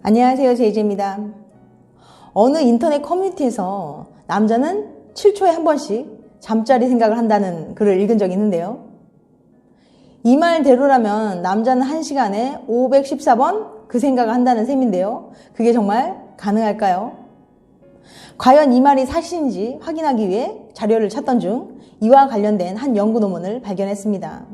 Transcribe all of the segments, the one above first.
안녕하세요, 제이제입니다. 어느 인터넷 커뮤니티에서 남자는 7초에 한 번씩 잠자리 생각을 한다는 글을 읽은 적이 있는데요. 이 말대로라면 남자는 1시간에 514번 그 생각을 한다는 셈인데요. 그게 정말 가능할까요? 과연 이 말이 사실인지 확인하기 위해 자료를 찾던 중 이와 관련된 한 연구 논문을 발견했습니다.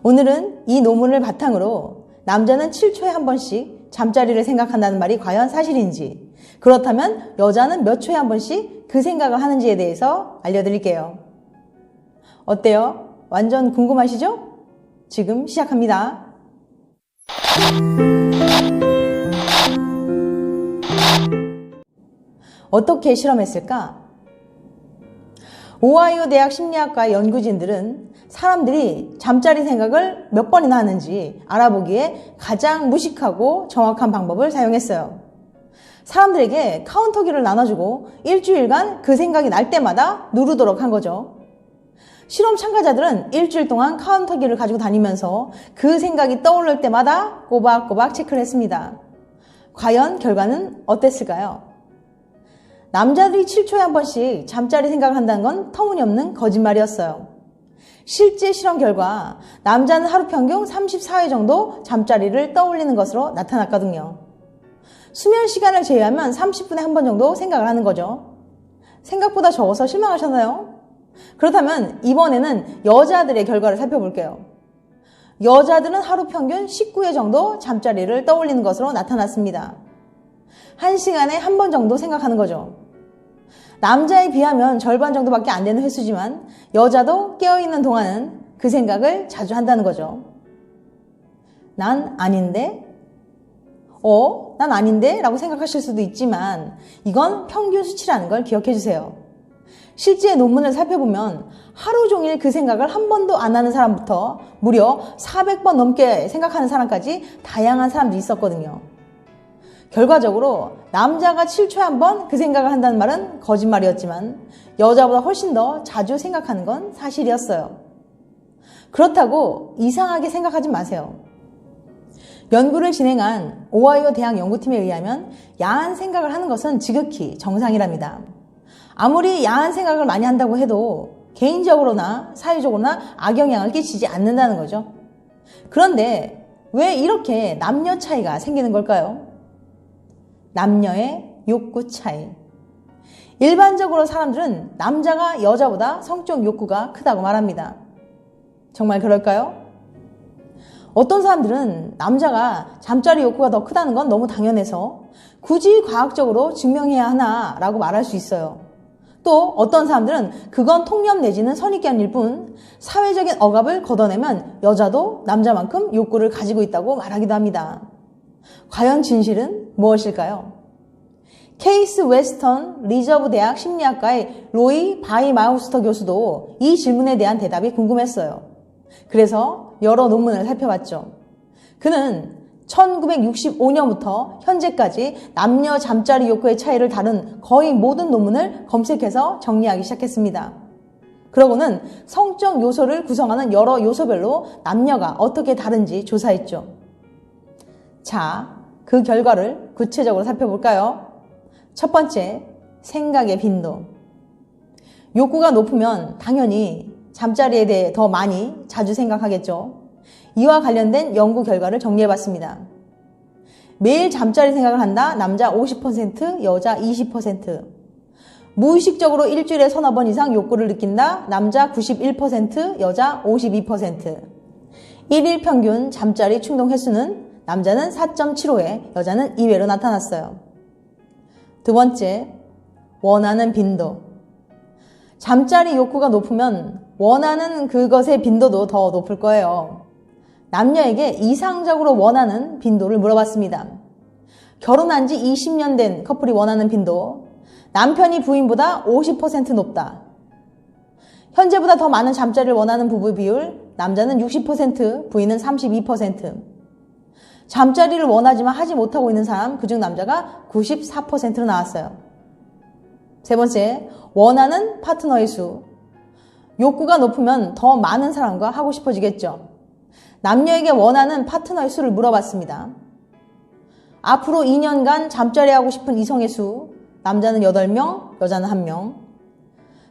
오늘은 이 논문을 바탕으로 남자는 7초에 한 번씩 잠자리를 생각한다는 말이 과연 사실인지, 그렇다면 여자는 몇 초에 한 번씩 그 생각을 하는지에 대해서 알려드릴게요. 어때요? 완전 궁금하시죠? 지금 시작합니다. 어떻게 실험했을까? 오하이오 대학 심리학과 연구진들은 사람들이 잠자리 생각을 몇 번이나 하는지 알아보기에 가장 무식하고 정확한 방법을 사용했어요. 사람들에게 카운터기를 나눠주고 일주일간 그 생각이 날 때마다 누르도록 한 거죠. 실험 참가자들은 일주일 동안 카운터기를 가지고 다니면서 그 생각이 떠오를 때마다 꼬박꼬박 체크를 했습니다. 과연 결과는 어땠을까요? 남자들이 7초에 한 번씩 잠자리 생각을 한다는 건 터무니없는 거짓말이었어요. 실제 실험 결과 남자는 하루 평균 34회 정도 잠자리를 떠올리는 것으로 나타났거든요. 수면 시간을 제외하면 30분에 한 번 정도 생각을 하는 거죠. 생각보다 적어서 실망하셨나요? 그렇다면 이번에는 여자들의 결과를 살펴볼게요. 여자들은 하루 평균 19회 정도 잠자리를 떠올리는 것으로 나타났습니다. 1시간에 한 번 정도 생각하는 거죠. 남자에 비하면 절반 정도밖에 안 되는 횟수지만 여자도 깨어있는 동안은 그 생각을 자주 한다는 거죠. 난 아닌데? 난 아닌데? 라고 생각하실 수도 있지만 이건 평균 수치라는 걸 기억해 주세요. 실제 논문을 살펴보면 하루 종일 그 생각을 한 번도 안 하는 사람부터 무려 400번 넘게 생각하는 사람까지 다양한 사람들이 있었거든요. 결과적으로 남자가 7초에 한 번 그 생각을 한다는 말은 거짓말이었지만 여자보다 훨씬 더 자주 생각하는 건 사실이었어요. 그렇다고 이상하게 생각하지 마세요. 연구를 진행한 오하이오 대학 연구팀에 의하면 야한 생각을 하는 것은 지극히 정상이랍니다. 아무리 야한 생각을 많이 한다고 해도 개인적으로나 사회적으로나 악영향을 끼치지 않는다는 거죠. 그런데 왜 이렇게 남녀 차이가 생기는 걸까요? 남녀의 욕구 차이. 일반적으로 사람들은 남자가 여자보다 성적 욕구가 크다고 말합니다. 정말 그럴까요? 어떤 사람들은 남자가 잠자리 욕구가 더 크다는 건 너무 당연해서 굳이 과학적으로 증명해야 하나라고 말할 수 있어요. 또 어떤 사람들은 그건 통념 내지는 선입견일 뿐 사회적인 억압을 걷어내면 여자도 남자만큼 욕구를 가지고 있다고 말하기도 합니다. 과연 진실은 무엇일까요? 케이스 웨스턴 리저브 대학 심리학과의 로이 바이마우스터 교수도 이 질문에 대한 대답이 궁금했어요. 그래서 여러 논문을 살펴봤죠. 그는 1965년부터 현재까지 남녀 잠자리 욕구의 차이를 다룬 거의 모든 논문을 검색해서 정리하기 시작했습니다. 그러고는 성적 요소를 구성하는 여러 요소별로 남녀가 어떻게 다른지 조사했죠. 자, 그 결과를 구체적으로 살펴볼까요? 첫 번째, 생각의 빈도. 욕구가 높으면 당연히 잠자리에 대해 더 많이 자주 생각하겠죠. 이와 관련된 연구 결과를 정리해봤습니다. 매일 잠자리 생각을 한다. 남자 50%, 여자 20%. 무의식적으로 일주일에 서너 번 이상 욕구를 느낀다. 남자 91%, 여자 52%. 1일 평균 잠자리 충동 횟수는 남자는 4.75회, 여자는 2회로 나타났어요. 두 번째, 원하는 빈도. 잠자리 욕구가 높으면 원하는 그것의 빈도도 더 높을 거예요. 남녀에게 이상적으로 원하는 빈도를 물어봤습니다. 결혼한 지 20년 된 커플이 원하는 빈도, 남편이 부인보다 50% 높다. 현재보다 더 많은 잠자리를 원하는 부부 비율, 남자는 60%, 부인은 32%. 잠자리를 원하지만 하지 못하고 있는 사람, 그중 남자가 94%로 나왔어요. 세 번째, 원하는 파트너의 수. 욕구가 높으면 더 많은 사람과 하고 싶어지겠죠. 남녀에게 원하는 파트너의 수를 물어봤습니다. 앞으로 2년간 잠자리 하고 싶은 이성의 수, 남자는 8명, 여자는 1명.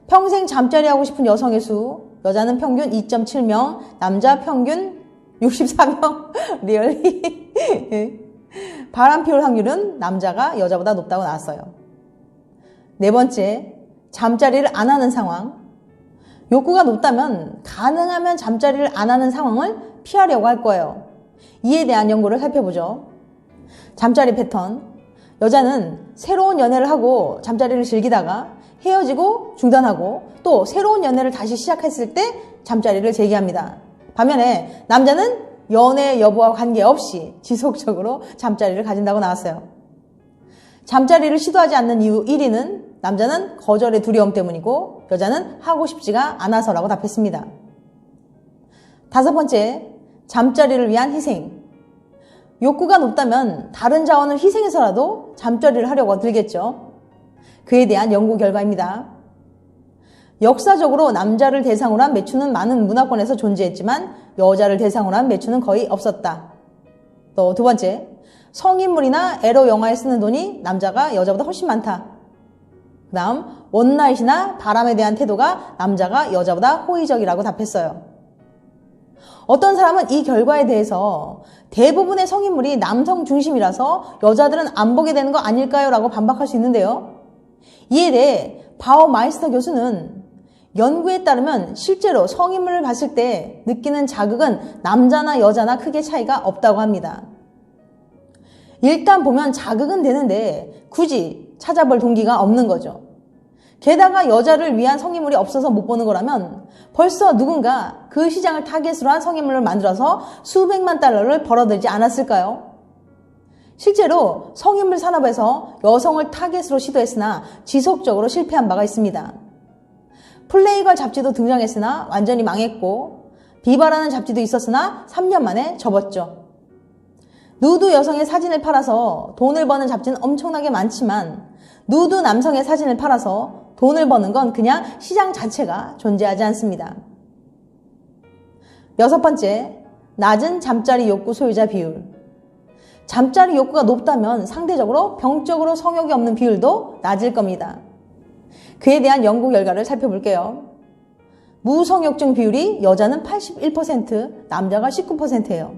평생 잠자리 하고 싶은 여성의 수, 여자는 평균 2.7명, 남자 평균 64명. 리얼리. 바람 피울 확률은 남자가 여자보다 높다고 나왔어요. 네 번째, 잠자리를 안 하는 상황. 욕구가 높다면 가능하면 잠자리를 안 하는 상황을 피하려고 할 거예요. 이에 대한 연구를 살펴보죠. 잠자리 패턴. 여자는 새로운 연애를 하고 잠자리를 즐기다가 헤어지고 중단하고 또 새로운 연애를 다시 시작했을 때 잠자리를 재개합니다. 반면에 남자는 연애 여부와 관계없이 지속적으로 잠자리를 가진다고 나왔어요. 잠자리를 시도하지 않는 이유 1위는 남자는 거절의 두려움 때문이고 여자는 하고 싶지가 않아서라고 답했습니다. 다섯 번째, 잠자리를 위한 희생. 욕구가 높다면 다른 자원을 희생해서라도 잠자리를 하려고 들겠죠. 그에 대한 연구 결과입니다. 역사적으로 남자를 대상으로 한 매춘은 많은 문화권에서 존재했지만 여자를 대상으로 한 매춘은 거의 없었다. 또 두 번째, 성인물이나 에로 영화에 쓰는 돈이 남자가 여자보다 훨씬 많다. 그 다음, 원나잇이나 바람에 대한 태도가 남자가 여자보다 호의적이라고 답했어요. 어떤 사람은 이 결과에 대해서 대부분의 성인물이 남성 중심이라서 여자들은 안 보게 되는 거 아닐까요? 라고 반박할 수 있는데요. 이에 대해 바우마이스터 교수는 연구에 따르면 실제로 성인물을 봤을 때 느끼는 자극은 남자나 여자나 크게 차이가 없다고 합니다. 일단 보면 자극은 되는데 굳이 찾아볼 동기가 없는 거죠. 게다가 여자를 위한 성인물이 없어서 못 보는 거라면 벌써 누군가 그 시장을 타겟으로 한 성인물을 만들어서 수백만 달러를 벌어들지 않았을까요? 실제로 성인물 산업에서 여성을 타겟으로 시도했으나 지속적으로 실패한 바가 있습니다. 플레이걸 잡지도 등장했으나 완전히 망했고 비바라는 잡지도 있었으나 3년 만에 접었죠. 누드 여성의 사진을 팔아서 돈을 버는 잡지는 엄청나게 많지만 누드 남성의 사진을 팔아서 돈을 버는 건 그냥 시장 자체가 존재하지 않습니다. 여섯 번째, 낮은 잠자리 욕구 소유자 비율. 잠자리 욕구가 높다면 상대적으로 병적으로 성욕이 없는 비율도 낮을 겁니다. 그에 대한 연구 결과를 살펴볼게요. 무성욕증 비율이 여자는 81%, 남자가 19%예요.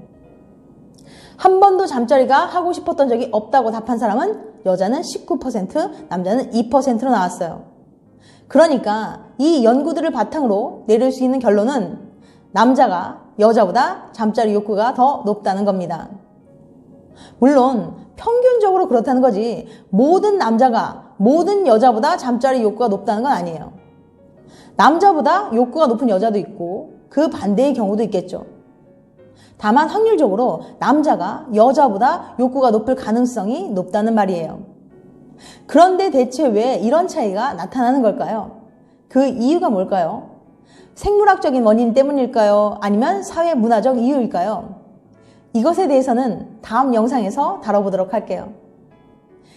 한 번도 잠자리가 하고 싶었던 적이 없다고 답한 사람은 여자는 19%, 남자는 2%로 나왔어요. 그러니까 이 연구들을 바탕으로 내릴 수 있는 결론은 남자가 여자보다 잠자리 욕구가 더 높다는 겁니다. 물론 평균적으로 그렇다는 거지 모든 남자가 모든 여자보다 잠자리 욕구가 높다는 건 아니에요. 남자보다 욕구가 높은 여자도 있고 그 반대의 경우도 있겠죠. 다만 확률적으로 남자가 여자보다 욕구가 높을 가능성이 높다는 말이에요. 그런데 대체 왜 이런 차이가 나타나는 걸까요? 그 이유가 뭘까요? 생물학적인 원인 때문일까요? 아니면 사회문화적 이유일까요? 이것에 대해서는 다음 영상에서 다뤄보도록 할게요.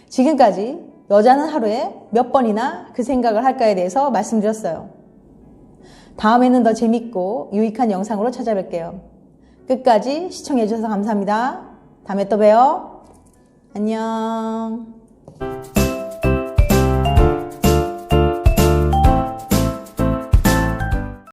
지금까지 여자는 하루에 몇 번이나 그 생각을 할까에 대해서 말씀드렸어요. 다음에는 더 재밌고 유익한 영상으로 찾아뵐게요. 끝까지 시청해주셔서 감사합니다. 다음에 또 봬요. 안녕.